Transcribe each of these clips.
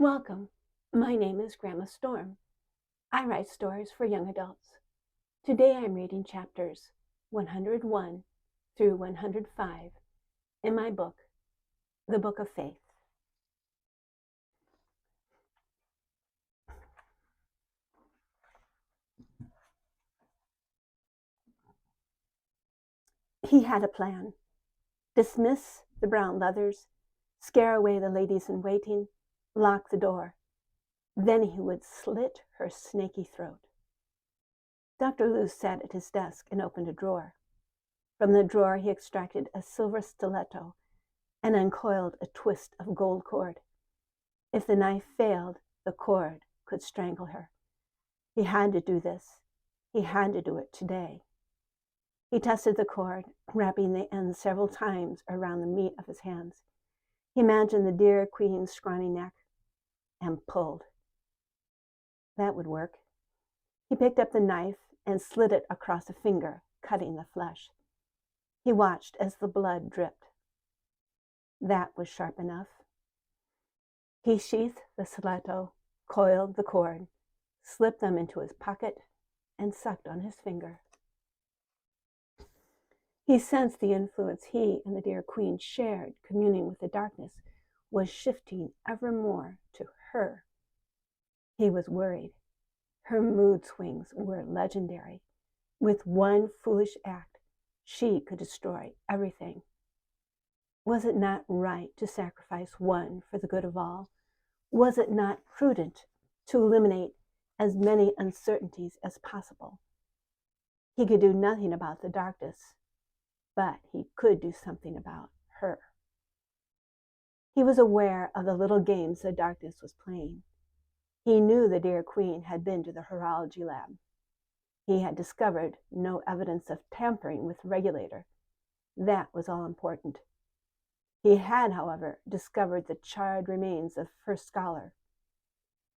Welcome. My name is Grandma Storm. I write stories for young adults. Today I'm reading chapters 101 through 105 in my book, The Book of Faith. He had a plan. Dismiss the brown leathers, scare away the ladies in waiting, lock the door. Then he would slit her snaky throat. Dr. Lewis sat at his desk and opened a drawer. From the drawer he extracted a silver stiletto and uncoiled a twist of gold cord. If the knife failed, the cord could strangle her. He had to do this. He had to do it today. He tested the cord, wrapping the end several times around the meat of his hands. He imagined the dear queen's scrawny neck and pulled. That would work. He picked up the knife and slid it across a finger, cutting the flesh. He watched as the blood dripped. That was sharp enough. He sheathed the stiletto, coiled the cord, slipped them into his pocket, and sucked on his finger. He sensed the influence he and the dear queen shared, communing with the darkness, was shifting ever more to her. He was worried. Her mood swings were legendary. With one foolish act, she could destroy everything. Was it not right to sacrifice one for the good of all? Was it not prudent to eliminate as many uncertainties as possible? He could do nothing about the darkness, but he could do something about her. He was aware of the little games the darkness was playing. He knew the dear queen had been to the horology lab. He had discovered no evidence of tampering with the regulator. That was all important. He had, however, discovered the charred remains of First Scholar.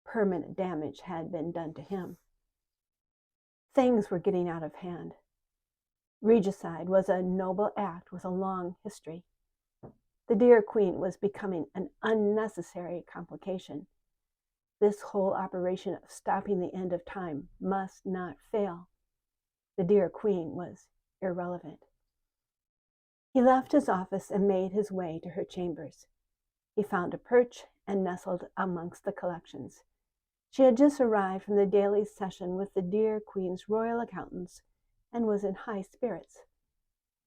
Permanent damage had been done to him. Things were getting out of hand. Regicide was a noble act with a long history. The dear queen was becoming an unnecessary complication. This whole operation of stopping the end of time must not fail. The dear queen was irrelevant. He left his office and made his way to her chambers. He found a perch and nestled amongst the collections. She had just arrived from the daily session with the dear queen's royal accountants and was in high spirits.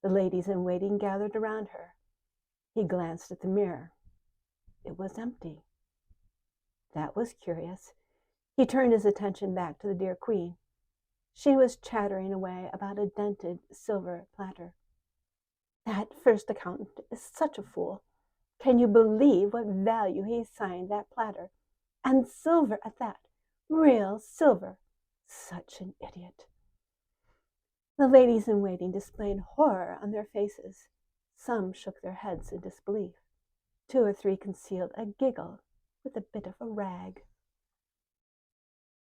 The ladies in waiting gathered around her. He glanced at the mirror. It was empty. That was curious. He turned his attention back to the dear queen. She was chattering away about a dented silver platter. That first accountant is such a fool. Can you believe what value he assigned that platter? And silver at that. Real silver. Such an idiot. The ladies in waiting displayed horror on their faces. Some shook their heads in disbelief. 2 or 3 concealed a giggle with a bit of a rag.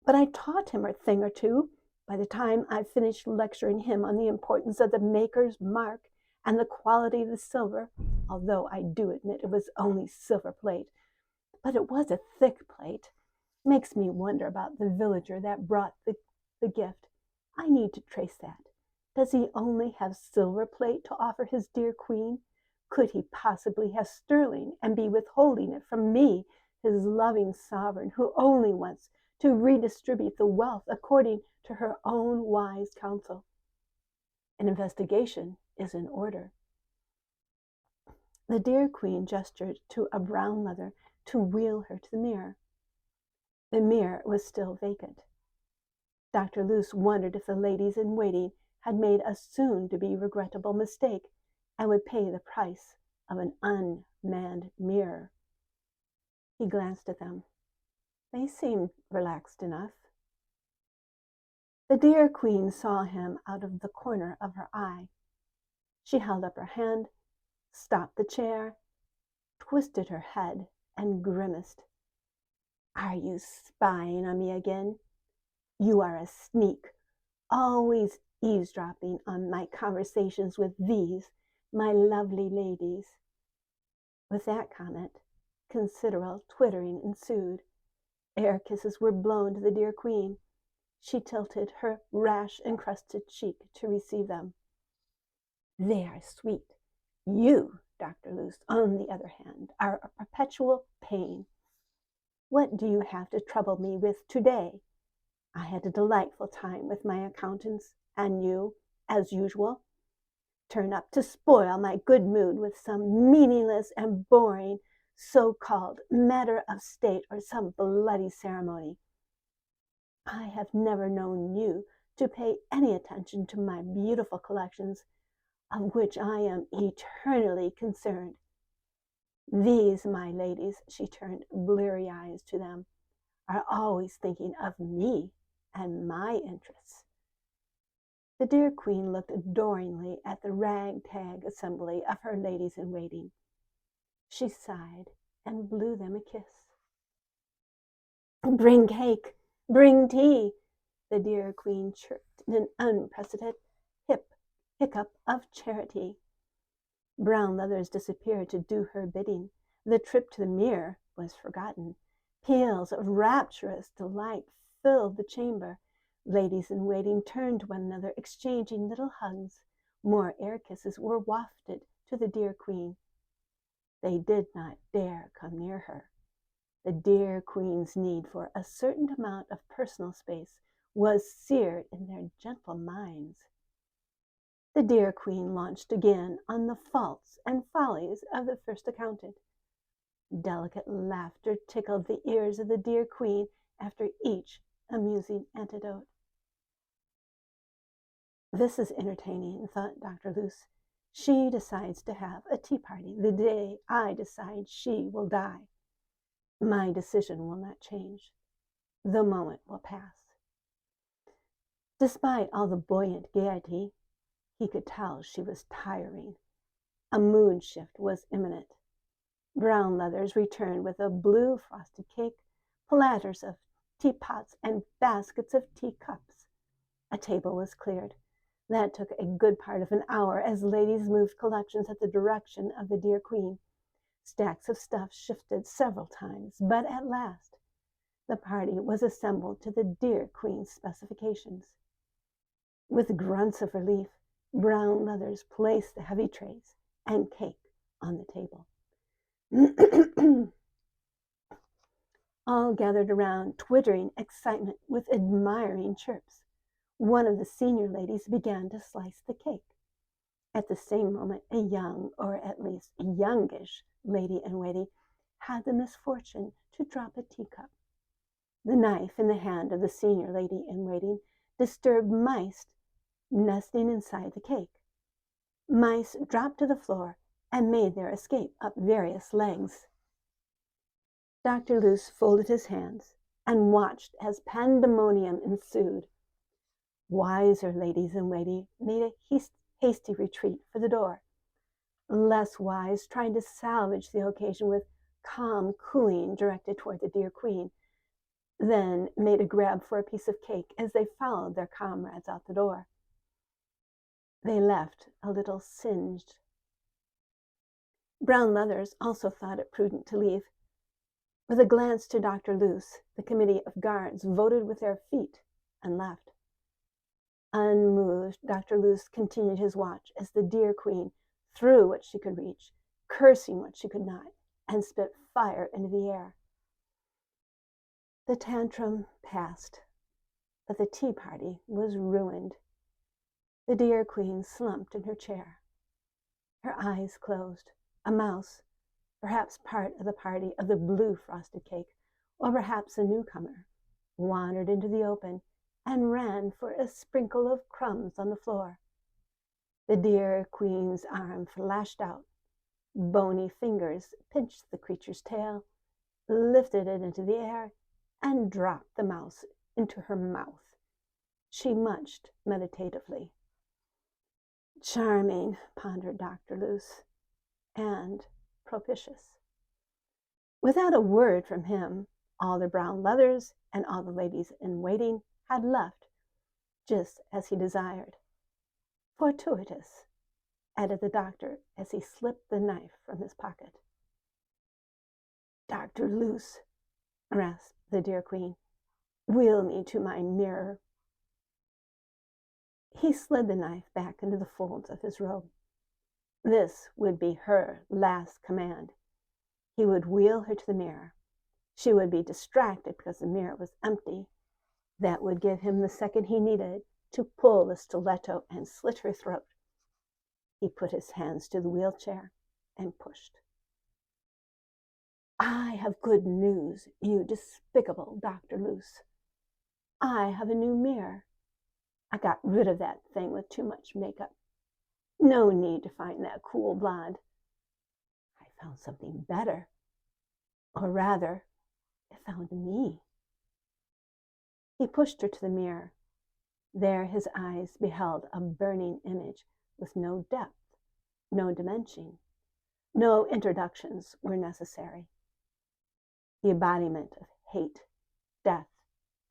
But I taught him a thing or two. By the time I finished lecturing him on the importance of the maker's mark and the quality of the silver, although I do admit it was only silver plate, but it was a thick plate. Makes me wonder about the villager that brought the gift. I need to trace that. Does he only have silver plate to offer his dear queen? Could he possibly have sterling and be withholding it from me, his loving sovereign, who only wants to redistribute the wealth according to her own wise counsel? An investigation is in order. The dear queen gestured to a brown leather to wheel her to the mirror. The mirror was still vacant. Dr. Luce wondered if the ladies in waiting had made a soon-to-be regrettable mistake and would pay the price of an unmanned mirror. He glanced at them. They seemed relaxed enough. The dear queen saw him out of the corner of her eye. She held up her hand, stopped the chair, twisted her head, and grimaced. Are you spying on me again? You are a sneak, always eavesdropping on my conversations with these, my lovely ladies. With that comment, Considerable twittering ensued. Air kisses were blown to the dear queen. She tilted her rash-encrusted cheek to receive them. They are sweet. You, Dr. Luce, on the other hand, are a perpetual pain. What do you have to trouble me with today? I had a delightful time with my accountants, and you, as usual, turn up to spoil my good mood with some meaningless and boring so-called matter of state or some bloody ceremony. I have never known you to pay any attention to my beautiful collections, of which I am eternally concerned. These, my ladies, she turned bleary eyes to them, are always thinking of me and my interests. The dear queen looked adoringly at the rag-tag assembly of her ladies-in-waiting. She sighed and blew them a kiss. Bring cake, bring tea, the dear queen chirped in an unprecedented hiccup of charity. Brown Leathers disappeared to do her bidding. The trip to the mirror was forgotten. Peals of rapturous delight filled the chamber. Ladies-in-waiting turned to one another, exchanging little hugs. More air kisses were wafted to the dear queen. They did not dare come near her. The dear queen's need for a certain amount of personal space was seared in their gentle minds. The dear queen launched again on the faults and follies of the first accountant. Delicate laughter tickled the ears of the dear queen after each amusing anecdote. This is entertaining, thought Dr. Luce. She decides to have a tea party the day I decide she will die. My decision will not change. The moment will pass. Despite all the buoyant gaiety, he could tell she was tiring. A mood shift was imminent. Brown Leathers returned with a blue frosted cake, platters of teapots, and baskets of teacups. A table was cleared. That took a good part of an hour as ladies moved collections at the direction of the dear queen. Stacks of stuff shifted several times, but at last the party was assembled to the dear queen's specifications. With grunts of relief, Brown Leathers placed the heavy trays and cake on the table. All gathered around, twittering excitement with admiring chirps. One of the senior ladies began to slice the cake. At the same moment, a young, or at least youngish, lady-in-waiting had the misfortune to drop a teacup. The knife in the hand of the senior lady-in-waiting disturbed mice nesting inside the cake. Mice dropped to the floor and made their escape up various legs. Dr. Luce folded his hands and watched as pandemonium ensued. Wiser ladies-in-waiting made a hasty retreat for the door. Less wise tried to salvage the occasion with calm cooing directed toward the dear queen, then made a grab for a piece of cake as they followed their comrades out the door. They left a little singed. Brown Leathers also thought it prudent to leave. With a glance to Dr. Luce, the committee of guards voted with their feet and left. Unmoved, Dr. Luce continued his watch as the dear queen threw what she could reach, cursing what she could not, and spit fire into the air. The tantrum passed, but the tea party was ruined. The dear queen slumped in her chair. Her eyes closed. A mouse, perhaps part of the party of the blue frosted cake, or perhaps a newcomer, wandered into the open and ran for a sprinkle of crumbs on the floor. The dear queen's arm flashed out. Bony fingers pinched the creature's tail, lifted it into the air, and dropped the mouse into her mouth. She munched meditatively. Charming, pondered Dr. Luce, and propitious. Without a word from him, all the Brown Leathers and all the ladies-in-waiting had left, just as he desired. Fortuitous, added the doctor as he slipped the knife from his pocket. Dr. Luce, rasped the dear queen, wheel me to my mirror. He slid the knife back into the folds of his robe. This would be her last command. He would wheel her to the mirror. She would be distracted because the mirror was empty. That would give him the second he needed to pull the stiletto and slit her throat. He put his hands to the wheelchair and pushed. I have good news, you despicable Dr. Luce. I have a new mirror. I got rid of that thing with too much makeup. No need to find that cool blonde. I found something better. Or rather, it found me. He pushed her to the mirror. There his eyes beheld a burning image with no depth, no dimension. No introductions were necessary. The embodiment of hate, death,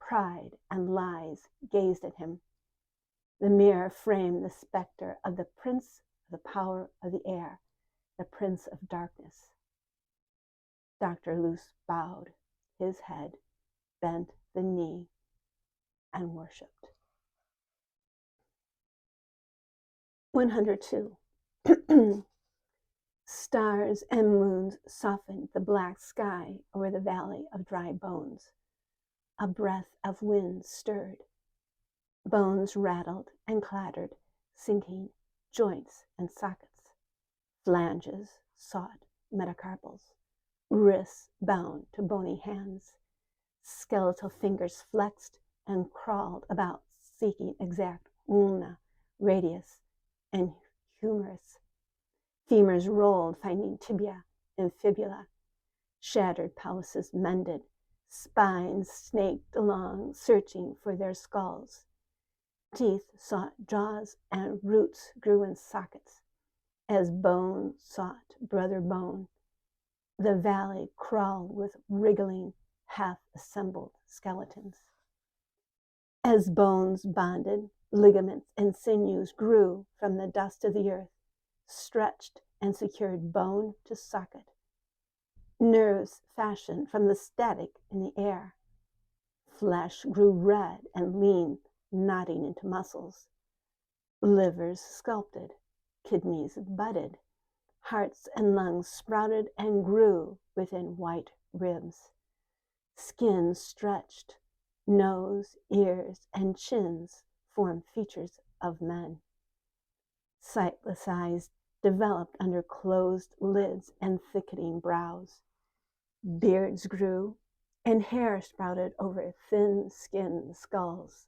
pride, and lies gazed at him. The mirror framed the specter of the prince of the power of the air, the prince of darkness. Dr. Luce bowed his head, bent the knee, and worshipped. 102. Stars and moons softened the black sky over the valley of dry bones. A breath of wind stirred. Bones rattled and clattered, sinking joints and sockets. Flanges sought metacarpals. Wrists bound to bony hands. Skeletal fingers flexed and crawled about, seeking exact ulna, radius, and humerus. Femurs rolled, finding tibia and fibula. Shattered pelvises mended. Spines snaked along, searching for their skulls. Teeth sought jaws, and roots grew in sockets. As bone sought brother bone, the valley crawled with wriggling, half-assembled skeletons. As bones bonded, ligaments and sinews grew from the dust of the earth, stretched and secured bone to socket. Nerves fashioned from the static in the air. Flesh grew red and lean, knotting into muscles. Livers sculpted, kidneys budded, hearts and lungs sprouted and grew within white ribs. Skin stretched, nose, ears, and chins formed features of men. Sightless eyes developed under closed lids and thickening brows. Beards grew, and hair sprouted over thin-skinned skulls.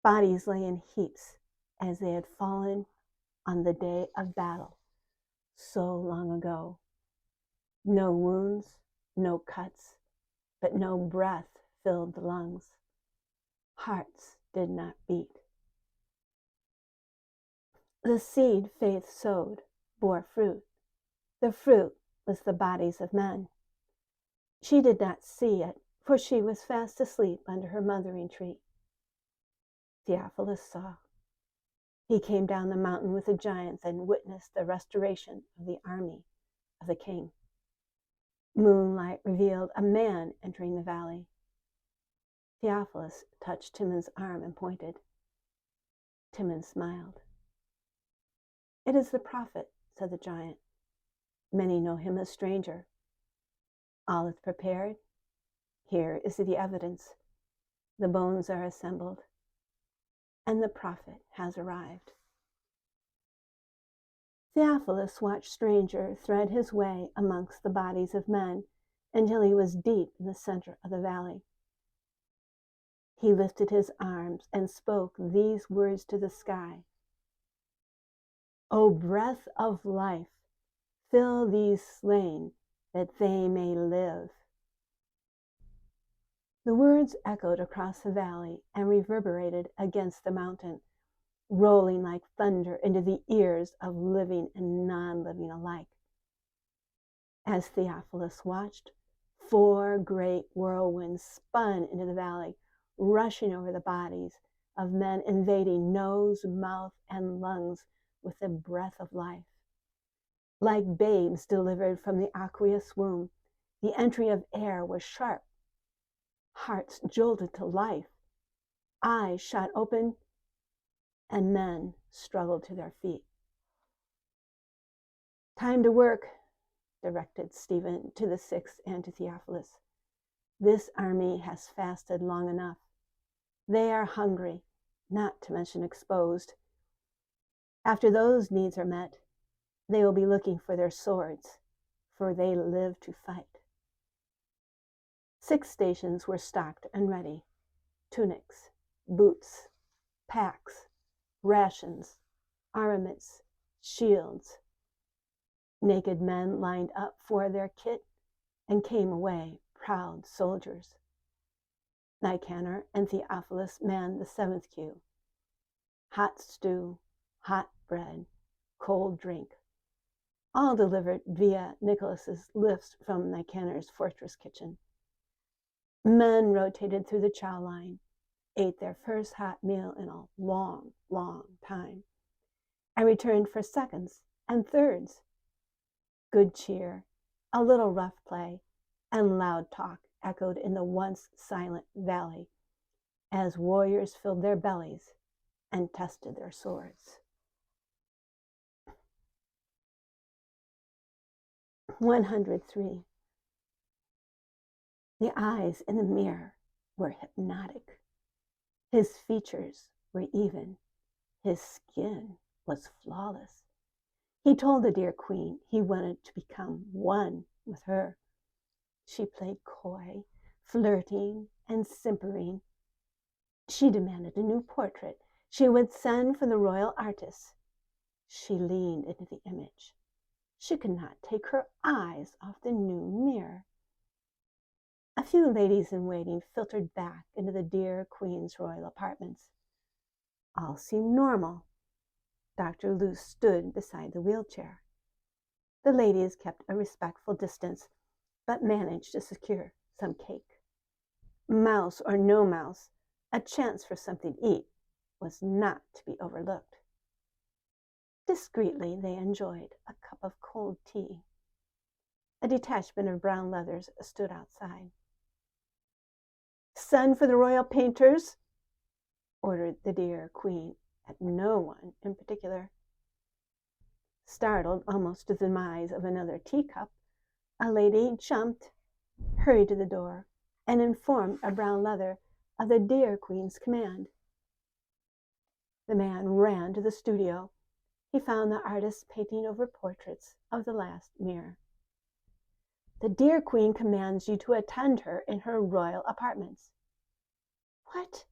Bodies lay in heaps as they had fallen on the day of battle so long ago. No wounds, no cuts, but no breath filled the lungs. Hearts did not beat. The seed faith sowed bore fruit. The fruit was the bodies of men. She did not see it, for she was fast asleep under her mothering tree. Theophilus saw. He came down the mountain with the giants and witnessed the restoration of the army of the king. Moonlight revealed a man entering the valley. Theophilus touched Timon's arm and pointed. Timon smiled. It is the prophet, said the giant. Many know him as stranger. All is prepared. Here is the evidence. The bones are assembled, and the prophet has arrived. Theophilus watched Stranger thread his way amongst the bodies of men until he was deep in the center of the valley. He lifted his arms and spoke these words to the sky. O breath of life, fill these slain that they may live. The words echoed across the valley and reverberated against the mountain, rolling like thunder into the ears of living and non-living alike. As Theophilus watched, 4 great whirlwinds spun into the valley, rushing over the bodies of men, invading nose, mouth, and lungs with the breath of life. Like babes delivered from the aqueous womb, The entry of air was sharp. Hearts jolted to life. Eyes shot open, and men struggled to their feet. "Time to work," directed Stephen to the sixth and to Theophilus. "This army has fasted long enough. They are hungry, not to mention exposed. After those needs are met, they will be looking for their swords, for they live to fight." 6 stations were stocked and ready: tunics, boots, packs, rations, armaments, shields. Naked men lined up for their kit and came away proud soldiers. Nicanor and Theophilus manned the 7th queue. Hot stew, hot bread, cold drink, all delivered via Nicholas's lifts from Nicanor's fortress kitchen. Men rotated through the chow line, ate their first hot meal in a long, long time, and returned for seconds and thirds. Good cheer, a little rough play, and loud talk echoed in the once silent valley as warriors filled their bellies and tested their swords. 103. The eyes in the mirror were hypnotic. His features were even. His skin was flawless. He told the dear queen he wanted to become one with her. She played coy, flirting, and simpering. She demanded a new portrait she would send for the royal artist. She leaned into the image. She could not take her eyes off the new mirror. A few ladies in waiting filtered back into the dear queen's royal apartments. All seemed normal. Dr. Luce stood beside the wheelchair. The ladies kept a respectful distance, but managed to secure some cake. Mouse or no mouse, a chance for something to eat was not to be overlooked. Discreetly, they enjoyed a cup of cold tea. A detachment of brown leathers stood outside. "Send for the royal painters," ordered the dear queen, at no one in particular. Startled almost to the demise of another teacup, a lady jumped, hurried to the door, and informed a brown leather of the dear queen's command. The man ran to the studio. He found the artist painting over portraits of the last mirror. "The dear queen commands you to attend her in her royal apartments." "What?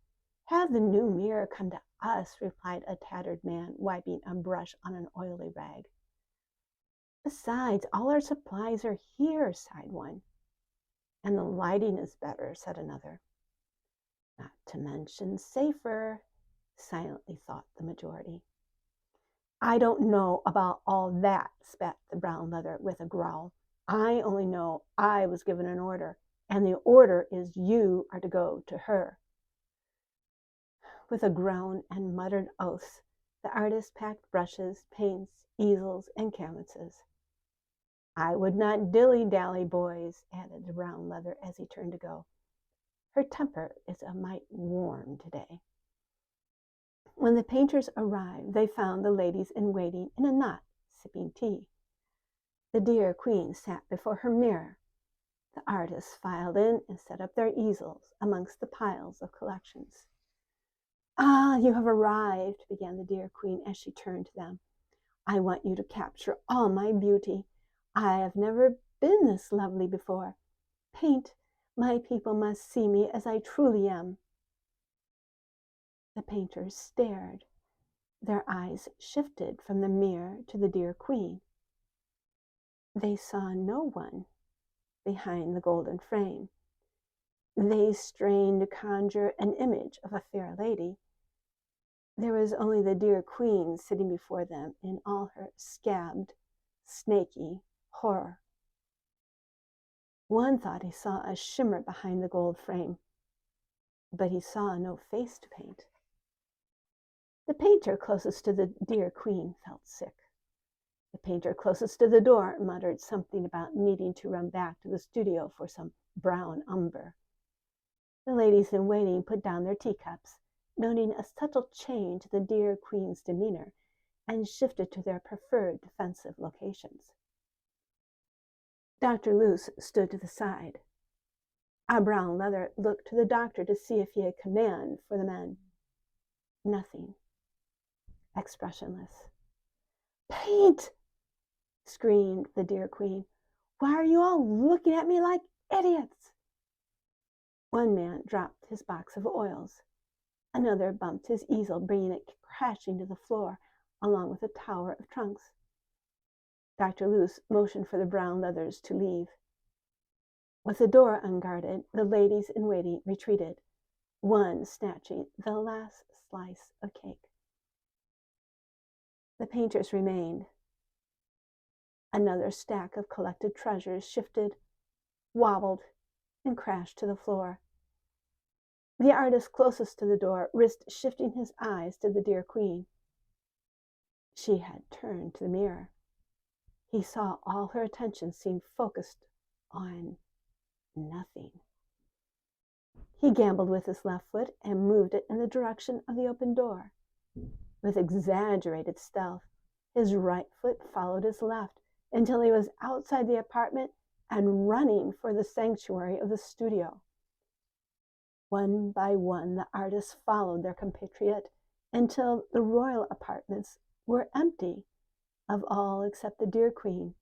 Have the new mirror come to us," replied a tattered man, wiping a brush on an oily rag. "Besides, all our supplies are here," sighed one. "And the lighting is better," said another. "Not to mention safer," silently thought the majority. "I don't know about all that," spat the brown leather with a growl. "I only know I was given an order, and the order is you are to go to her." With a groan and muttered oaths, the artist packed brushes, paints, easels, and canvases. "I would not dilly-dally, boys," added the brown leather as he turned to go. "Her temper is a mite warm today." When the painters arrived, they found the ladies in waiting in a knot, sipping tea. The dear queen sat before her mirror. The artists filed in and set up their easels amongst the piles of collections. "Ah, you have arrived," began the dear queen as she turned to them. "I want you to capture all my beauty. I have never been this lovely before. Paint. My people must see me as I truly am." The painters stared. Their eyes shifted from the mirror to the dear queen. They saw no one behind the golden frame. They strained to conjure an image of a fair lady. There was only the dear queen sitting before them in all her scabbed, snaky horror. One thought he saw a shimmer behind the gold frame, but he saw no face to paint. The painter closest to the dear queen felt sick. The painter closest to the door muttered something about needing to run back to the studio for some brown umber. The ladies in waiting put down their teacups, noting a subtle change in the dear Queen's demeanor, and shifted to their preferred defensive locations. Dr. Luce stood to the side. Our brown leather looked to the doctor to see if he had command for the men. Nothing. Expressionless. "Paint!" screamed the dear Queen. "Why are you all looking at me like idiots?" One man dropped his box of oils. Another bumped his easel, bringing it crashing to the floor, along with a tower of trunks. Dr. Luce motioned for the brown leathers to leave. With the door unguarded, the ladies in waiting retreated, one snatching the last slice of cake. The painters remained. Another stack of collected treasures shifted, wobbled, and crashed to the floor. The artist closest to the door risked shifting his eyes to the dear Queen. She had turned to the mirror. He saw all her attention seemed focused on nothing. He gambled with his left foot and moved it in the direction of the open door. With exaggerated stealth, his right foot followed his left until he was outside the apartment and running for the sanctuary of the studio. One by one, the artists followed their compatriot until the royal apartments were empty of all except the dear Queen,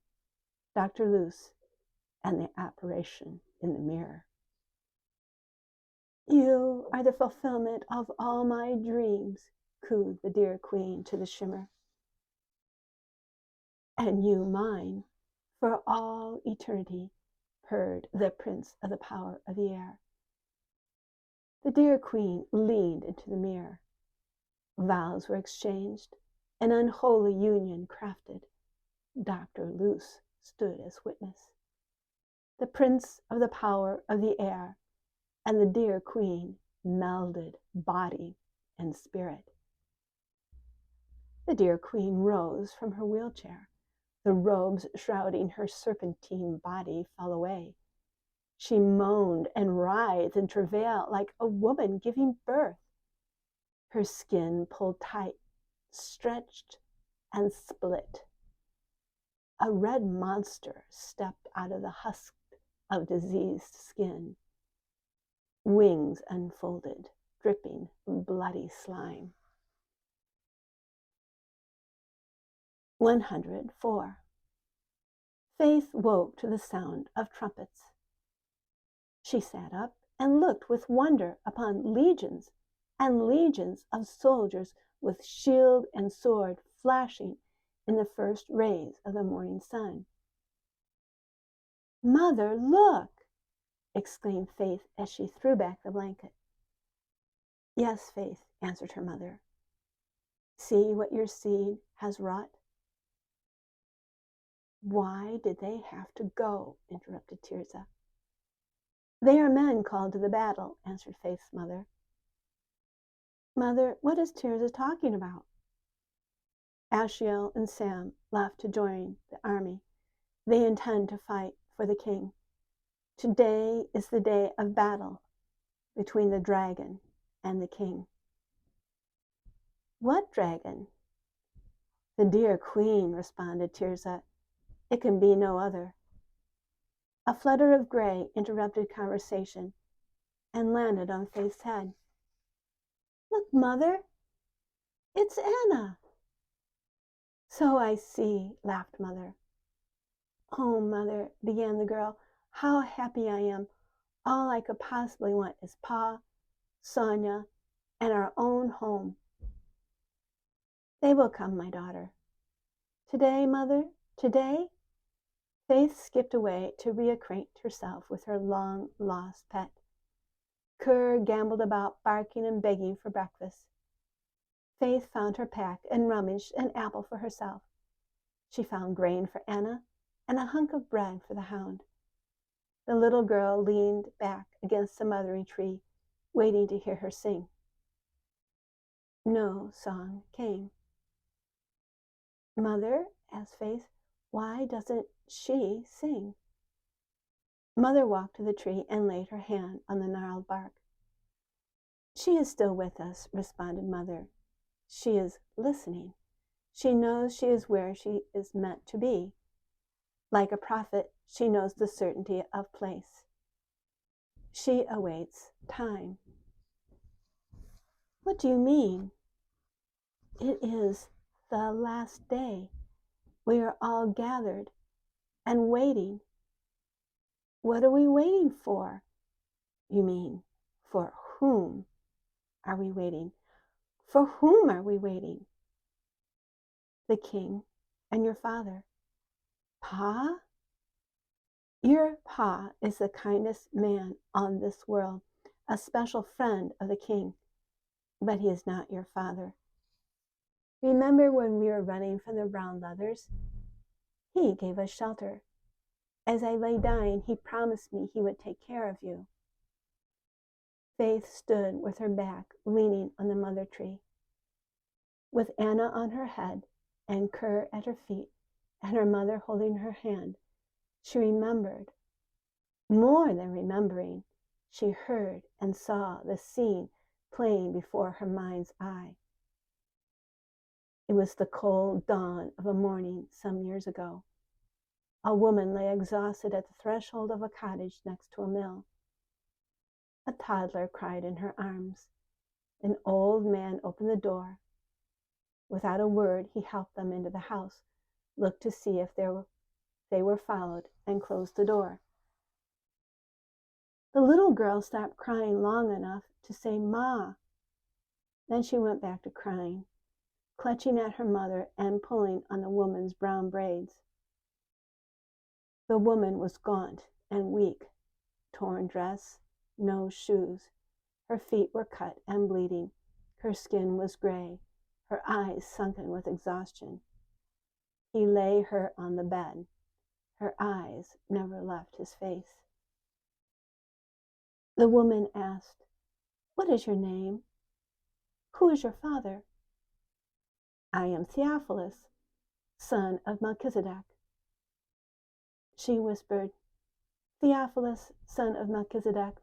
Dr. Luce, and the apparition in the mirror. "You are the fulfillment of all my dreams," cooed the dear Queen to the shimmer. "And you mine, for all eternity," purred the Prince of the Power of the Air. The dear Queen leaned into the mirror. Vows were exchanged, an unholy union crafted. Dr. Luce stood as witness. The Prince of the Power of the Air and the dear Queen melded body and spirit. The dear Queen rose from her wheelchair. The robes shrouding her serpentine body fell away. She moaned and writhed in travail like a woman giving birth. Her skin pulled tight, stretched, and split. A red monster stepped out of the husk of diseased skin. Wings unfolded, dripping bloody slime. 104. Faith woke to the sound of trumpets. She sat up and looked with wonder upon legions and legions of soldiers with shield and sword flashing in the first rays of the morning sun. "Mother, look!" exclaimed Faith as she threw back the blanket. "Yes, Faith," answered her mother. "See what your seed has wrought." "Why did they have to go?" interrupted Tirzah. "They are men called to the battle," answered Faith's mother. "Mother, what is Tirzah talking about?" "Ashiel and Sam left to join the army. They intend to fight for the king. Today is the day of battle between the dragon and the king." "What dragon?" "The dear Queen," responded Tirzah. "It can be no other." A flutter of gray interrupted conversation and landed on Faith's head. "Look, Mother, it's Anna." "So I see," laughed Mother. "Oh, Mother," began the girl, "how happy I am. All I could possibly want is Pa, Sonia, and our own home." "They will come, my daughter." "Today, Mother, today?" Faith skipped away to reacquaint herself with her long-lost pet. Kerr gambled about, barking and begging for breakfast. Faith found her pack and rummaged an apple for herself. She found grain for Anna and a hunk of bread for the hound. The little girl leaned back against the mulberry tree, waiting to hear her sing. No song came. Mother, asked Faith, why doesn't she sing? Mother walked to the tree and laid her hand on the gnarled bark. She is still with us, responded Mother. She is listening. She knows she is where she is meant to be. Like a prophet, she knows the certainty of place. She awaits time. What do you mean? It is the last day. We are all gathered and waiting. What are we waiting for? You mean, for whom are we waiting? For whom are we waiting? The king and your father. Pa? Your pa is the kindest man on this world, a special friend of the king, but he is not your father. Remember when we were running from the Brown Leathers? He gave us shelter. As I lay dying, he promised me he would take care of you. Faith stood with her back leaning on the mother tree. With Anna on her head and Kerr at her feet and her mother holding her hand, she remembered. More than remembering, she heard and saw the scene playing before her mind's eye. It was the cold dawn of a morning some years ago. A woman lay exhausted at the threshold of a cottage next to a mill. A toddler cried in her arms. An old man opened the door. Without a word, he helped them into the house, looked to see if they were followed, and closed the door. The little girl stopped crying long enough to say, "Ma." Then she went back to crying, clutching at her mother and pulling on the woman's brown braids. The woman was gaunt and weak, torn dress, no shoes. Her feet were cut and bleeding. Her skin was gray, her eyes sunken with exhaustion. He lay her on the bed. Her eyes never left his face. The woman asked, "What is your name? Who is your father?" "I am Theophilus, son of Melchizedek." She whispered, "Theophilus, son of Melchizedek,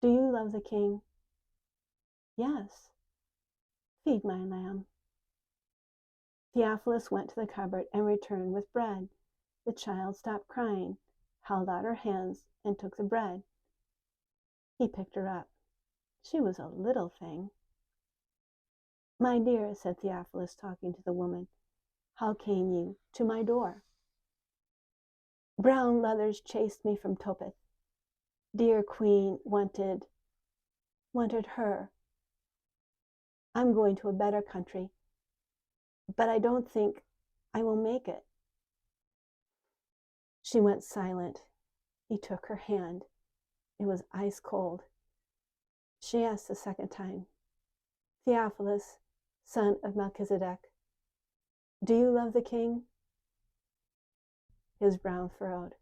do you love the king?" "Yes." "Feed my lamb." Theophilus went to the cupboard and returned with bread. The child stopped crying, held out her hands, and took the bread. He picked her up. She was a little thing. "My dear," said Theophilus, talking to the woman, "how came you to my door?" "Brown Leathers chased me from Tophet. Dear Queen wanted her. I'm going to a better country, but I don't think I will make it." She went silent. He took her hand. It was ice cold. She asked a second time, "Theophilus, son of Melchizedek, do you love the king?" His brow furrowed.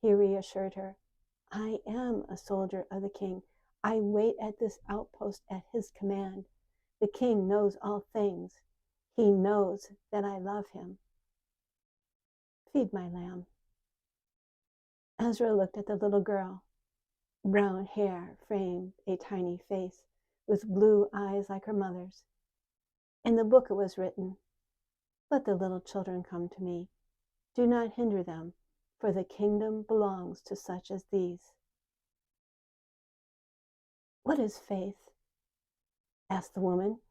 He reassured her, "I am a soldier of the king. I wait at this outpost at his command. The king knows all things. He knows that I love him. Feed my lamb." Ezra looked at the little girl. Brown hair framed a tiny face with blue eyes like her mother's. In the book it was written, "Let the little children come to me. Do not hinder them, for the kingdom belongs to such as these." "What is faith?" asked the woman.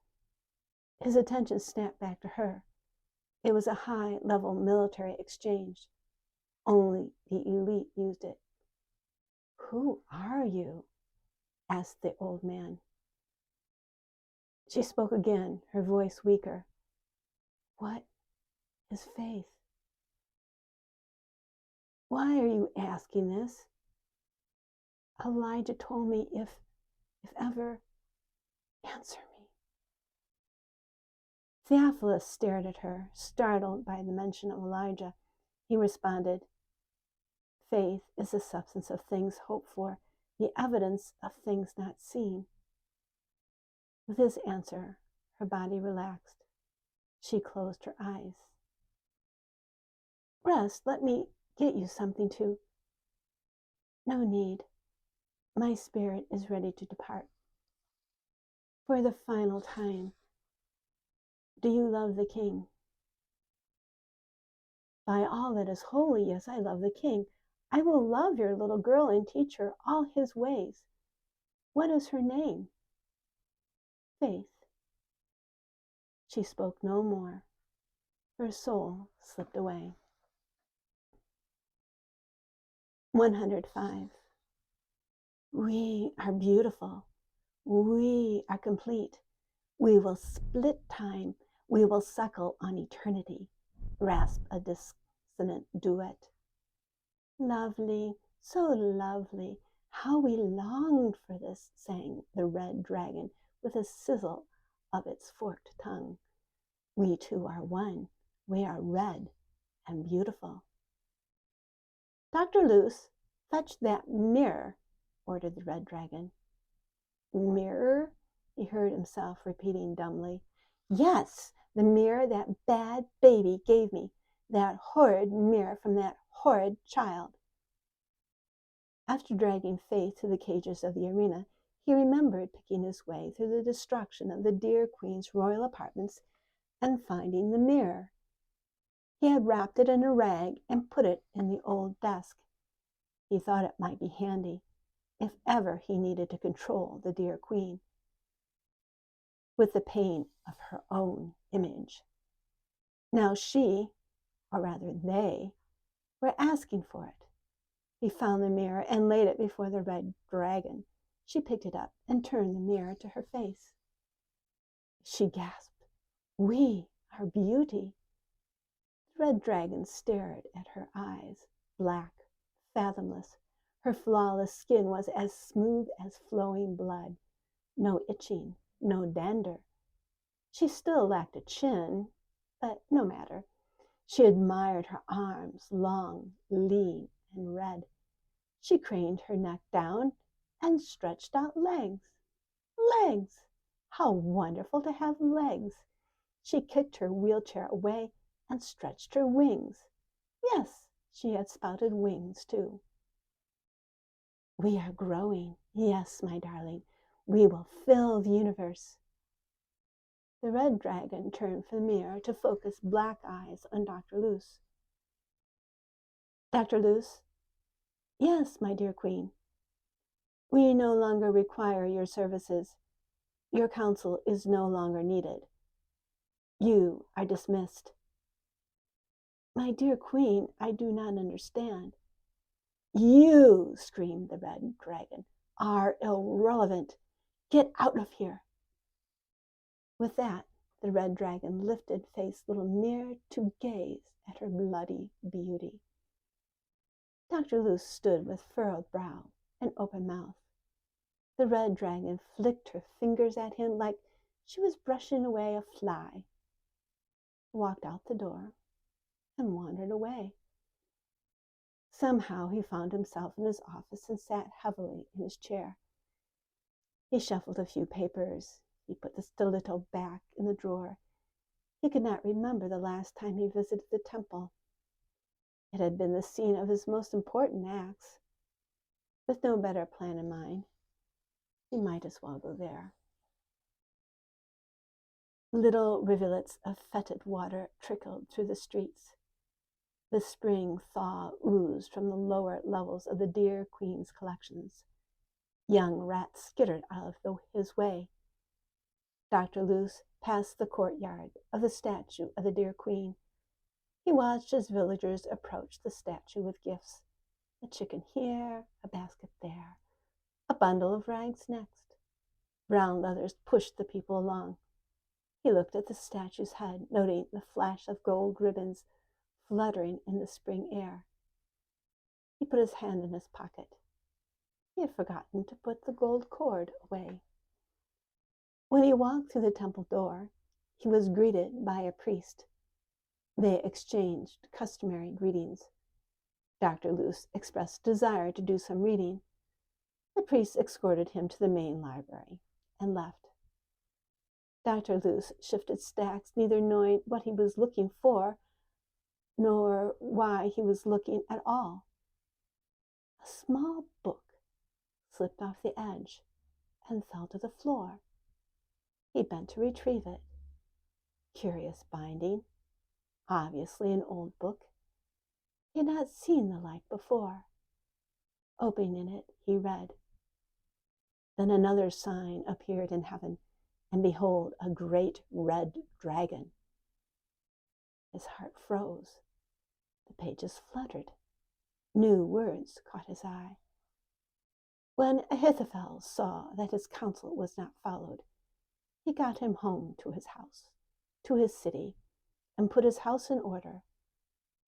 His attention snapped back to her. It was a high-level military exchange. Only the elite used it. "Who are you?" asked the old man. She spoke again, her voice weaker. "What is faith?" "Why are you asking this?" "Elijah told me if ever, answer me." Theophilus stared at her, startled by the mention of Elijah. He responded, "Faith is the substance of things hoped for, the evidence of things not seen." With his answer, her body relaxed. She closed her eyes. Rest, let me get you something to. No need. My spirit is ready to depart. For the final time, do you love the king? By all that is holy, yes, I love the king. I will love your little girl and teach her all his ways. What is her name? Faith. She spoke no more. Her soul slipped away. 105. We are beautiful. We are complete. We will split time. We will suckle on eternity. Rasp a dissonant duet. Lovely, so lovely. How we longed for this, sang the red dragon with a sizzle of its forked tongue. We two are one. We are red and beautiful. Dr. Luce, fetch that mirror, ordered the red dragon. Mirror? He heard himself repeating dumbly. Yes, the mirror that bad baby gave me. That horrid mirror from that horrid child. After dragging Faith to the cages of the arena, he remembered picking his way through the destruction of the dear queen's royal apartments and finding the mirror. He had wrapped it in a rag and put it in the old desk. He thought it might be handy if ever he needed to control the dear queen with the pain of her own image. Now she, or rather they, were asking for it. He found the mirror and laid it before the red dragon. She picked it up and turned the mirror to her face. She gasped, "We are beauty." The red dragon stared at her eyes, black, fathomless. Her flawless skin was as smooth as flowing blood. No itching, no dander. She still lacked a chin, but no matter. She admired her arms, long, lean, and red. She craned her neck down and stretched out legs. Legs! How wonderful to have legs! She kicked her wheelchair away and stretched her wings. Yes, she had sprouted wings too. We are growing. Yes, my darling. We will fill the universe. The red dragon turned from the mirror to focus black eyes on Dr. Luce. Dr. Luce? Yes, my dear queen. We no longer require your services. Your counsel is no longer needed. You are dismissed. My dear queen, I do not understand. You, screamed the red dragon, are irrelevant. Get out of here. With that, the red dragon lifted Faith's little mirror to gaze at her bloody beauty. Dr. Luce stood with furrowed brow and open mouth. The red dragon flicked her fingers at him like she was brushing away a fly, walked out the door, and wandered away. Somehow he found himself in his office and sat heavily in his chair. He shuffled a few papers. He put the stiletto back in the drawer. He could not remember the last time he visited the temple. It had been the scene of his most important acts. With no better plan in mind, he might as well go there. Little rivulets of fetid water trickled through the streets. The spring thaw oozed from the lower levels of the dear queen's collections. Young rats skittered out of his way. Dr. Luce passed the courtyard of the statue of the dear queen. He watched as villagers approached the statue with gifts. A chicken here, a basket there, a bundle of rags next. Brown leathers pushed the people along. He looked at the statue's head, noting the flash of gold ribbons fluttering in the spring air. He put his hand in his pocket. He had forgotten to put the gold cord away. When he walked through the temple door, he was greeted by a priest. They exchanged customary greetings. Dr. Luce expressed desire to do some reading. The priest escorted him to the main library and left. Dr. Luce shifted stacks, neither knowing what he was looking for nor why he was looking at all. A small book slipped off the edge and fell to the floor. He bent to retrieve it. Curious binding, obviously an old book. He had not seen the like before. Opening it, he read. Then another sign appeared in heaven, and behold, a great red dragon. His heart froze. The pages fluttered. New words caught his eye. When Ahithophel saw that his counsel was not followed, he got him home to his house, to his city, and put his house in order,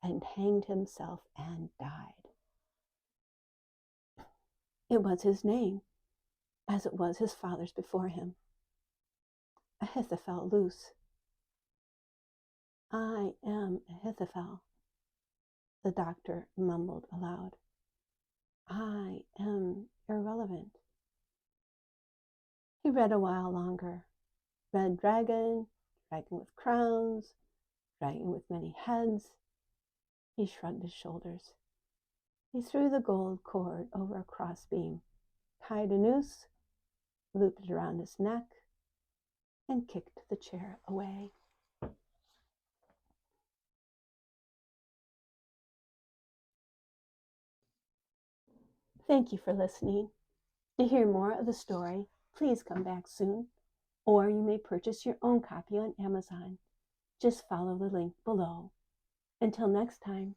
and hanged himself and died. It was his name, as it was his father's before him. Ahithophel loose. I am Ahithophel, the doctor mumbled aloud. I am irrelevant. He read a while longer. Red dragon, dragon with crowns, dragon with many heads. He shrugged his shoulders. He threw the gold cord over a crossbeam, tied a noose, looped it around his neck, and kicked the chair away. Thank you for listening. To hear more of the story, please come back soon, or you may purchase your own copy on Amazon. Just follow the link below. Until next time.